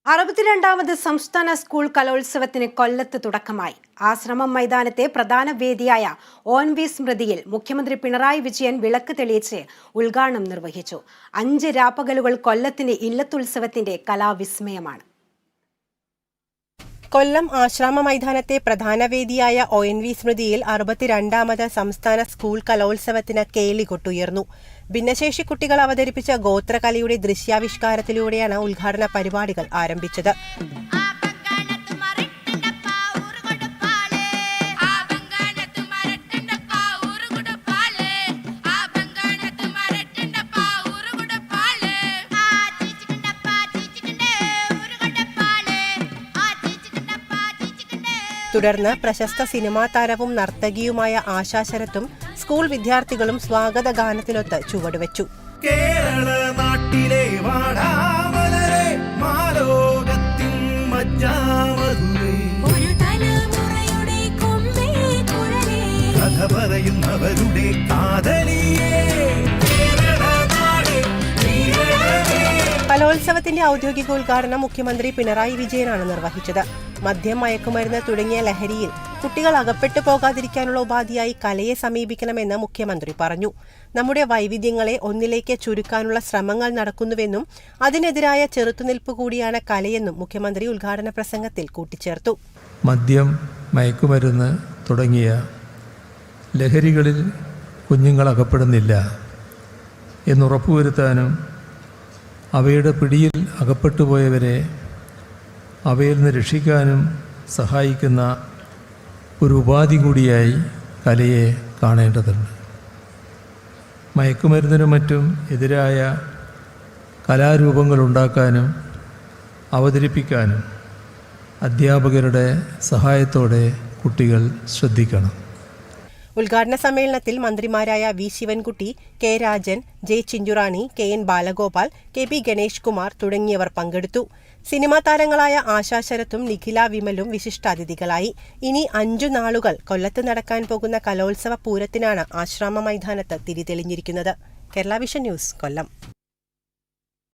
62ാമത് സംസ്ഥാന സ്കൂൾ കലോത്സവത്തിന് കൊല്ലത്ത് തുടക്കമായി. ആശ്രമം മൈതാനത്തെ പ്രധാന വേദിയായ ONV സ്മൃതിയിൽ മുഖ്യമന്ത്രി പിണറായി വിജയൻ വിളക്ക് തെളിയിച്ച് ഉദ്ഘാടനം നിർവഹിച്ചു. 5 രാപ്പകലുകൾ കൊല്ലത്തിന്റെ ഇല്ലത്തുത്സവത്തിന്റെ കലാവിസ്മയമാണ്. കൊല്ലം ആശ്രമ മൈതാനത്തെ പ്രധാന വേദിയായ ONV സ്മൃതിയിൽ 62ാമത് സംസ്ഥാന സ്കൂൾ കലോത്സവത്തിന് കേളികൊട്ടുയർന്നു. ഭിന്നശേഷി കുട്ടികൾ അവതരിപ്പിച്ച ഗോത്രകലയുടെ ദൃശ്യാവിഷ്കാരത്തിലൂടെയാണ് ഉദ്ഘാടന പരിപാടികൾ ആരംഭിച്ചത്. തുടർന്ന് പ്രശസ്ത സിനിമാ താരവും നർത്തകിയുമായ ആശാ ശരത്തും സ്കൂൾ വിദ്യാർത്ഥികളും സ്വാഗത ഗാനത്തിനൊത്ത് ചുവടുവെച്ചു. കലോത്സവത്തിന്റെ ഔദ്യോഗിക ഉദ്ഘാടനം മുഖ്യമന്ത്രി പിണറായി വിജയനാണ് നിർവഹിച്ചത്. മദ്യം, മയക്കുമരുന്ന് തുടങ്ങിയ ലഹരിയിൽ കുട്ടികൾ അകപ്പെട്ടു പോകാതിരിക്കാനുള്ള ഉപാധിയായി കലയെ സമീപിക്കണമെന്ന് മുഖ്യമന്ത്രി പറഞ്ഞു. നമ്മുടെ വൈവിധ്യങ്ങളെ ഒന്നിലേക്ക് ചുരുക്കാനുള്ള ശ്രമങ്ങൾ നടക്കുന്നുവെന്നും അതിനെതിരായ ചെറുത്തുനിൽപ്പ് കൂടിയാണ് കലയെന്നും മുഖ്യമന്ത്രി ഉദ്ഘാടന പ്രസംഗത്തിൽ കൂട്ടിച്ചേർത്തു. മദ്യം, മയക്കുമരുന്ന് തുടങ്ങിയ ലഹരികളിൽ കുഞ്ഞുങ്ങൾ അകപ്പെടുന്നില്ല എന്നുറപ്പുവരുത്താനും അവയുടെ പിടിയിൽ അകപ്പെട്ടുപോയവരെ അവയിൽ നിന്ന് രക്ഷിക്കാനും സഹായിക്കുന്ന ഒരു ഉപാധി കൂടിയായി കലയെ കാണേണ്ടതുണ്ട്. മയക്കുമരുന്നിനും മറ്റും എതിരായ കലാരൂപങ്ങൾ ഉണ്ടാക്കാനും അവതരിപ്പിക്കാനും അധ്യാപകരുടെ സഹായത്തോടെ കുട്ടികൾ ശ്രദ്ധിക്കണം. ഉദ്ഘാടന സമ്മേളനത്തിൽ മന്ത്രിമാരായ V Sivankutty, K Rajan, J Chinchurani, KN Balagopal, KP Ganesh Kumar തുടങ്ങിയവർ പങ്കെടുത്തു. സിനിമാ താരങ്ങളായ ആശാ ശരത്തും നിഖില വിമലും വിശിഷ്ടാതിഥികളായി. ഇനി 5 നാളുകൾ കൊല്ലത്ത് നടക്കാൻ പോകുന്ന കലോത്സവ പൂരത്തിനാണ് ആശ്രമ മൈതാനത്ത് തിരിതെളിഞ്ഞിരിക്കുന്നത്. കേരള വിഷൻ ന്യൂസ്, കൊല്ലം.